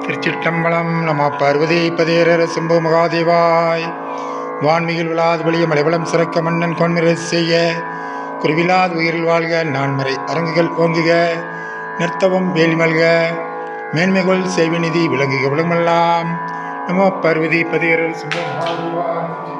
திருச்சிற்றம்பலம். நம பார்வதி பதேரர சிம்பு மகாதேவாய். வான்மிகில் விழாது வழிய மலைவளம் சிறக்க மன்னன் கொன்மிரை செய்ய குருவிலாது உயிரில் வாழ்க. நான்மறை அரங்குகள் ஓங்குக, நிறுத்தவும் வேலி மல்க, மேன்மைகள் செய்விநிதி விளங்குக உலகமெல்லாம். நம பார்வதி பதேரர சிம்பு மகாதேவாய்.